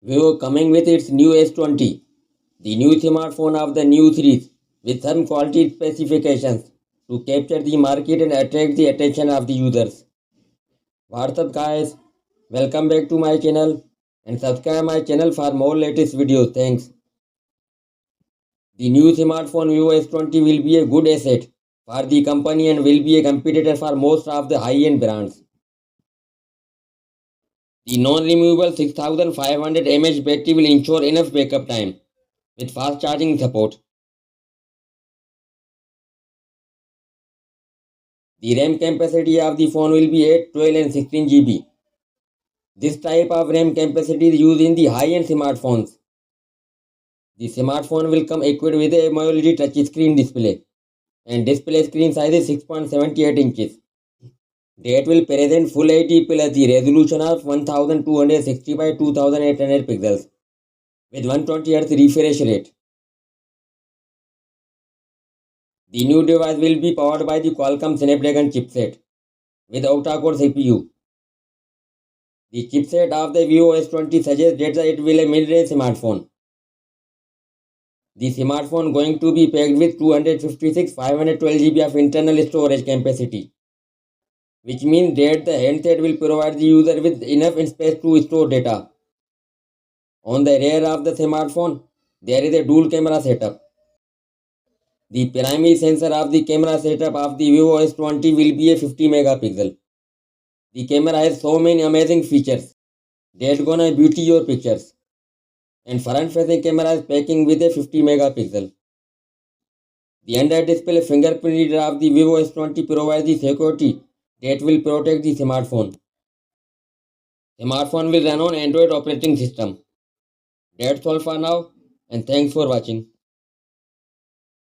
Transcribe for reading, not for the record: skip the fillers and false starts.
Vivo coming with its new S20, the new smartphone of the new series with some quality specifications to capture the market and attract the attention of the users. What's up guys? Welcome back to my channel and subscribe my channel for more latest videos. Thanks. The new smartphone Vivo S20 will be a good asset for the company and will be a competitor for most of the high-end brands. The non-removable 6500 mAh battery will ensure enough backup time with fast charging support. The RAM capacity of the phone will be 8, 12 and 16 GB. This type of RAM capacity is used in the high-end smartphones. The smartphone will come equipped with a AMOLED touchscreen display and display screen size is 6.78 inches. That will present Full HD plus the resolution of 1260 by 2800 pixels with 120 Hz refresh rate. The new device will be powered by the Qualcomm Snapdragon chipset with octa-core CPU. The chipset of the Vivo S20 suggests that it will be a mid-range smartphone. The smartphone going to be packed with 256 512 GB of internal storage capacity, which means that the handset will provide the user with enough space to store data. On the rear of the smartphone, there is a dual camera setup. The primary sensor of the camera setup of the Vivo S20 will be a 50 megapixel. The camera has so many amazing features that gonna beauty your pictures. And front facing camera is packing with a 50 megapixel. The under display fingerprint reader of the Vivo S20 provides the security that will protect the smartphone. Smartphone will run on Android operating system. That's all for now and thanks for watching.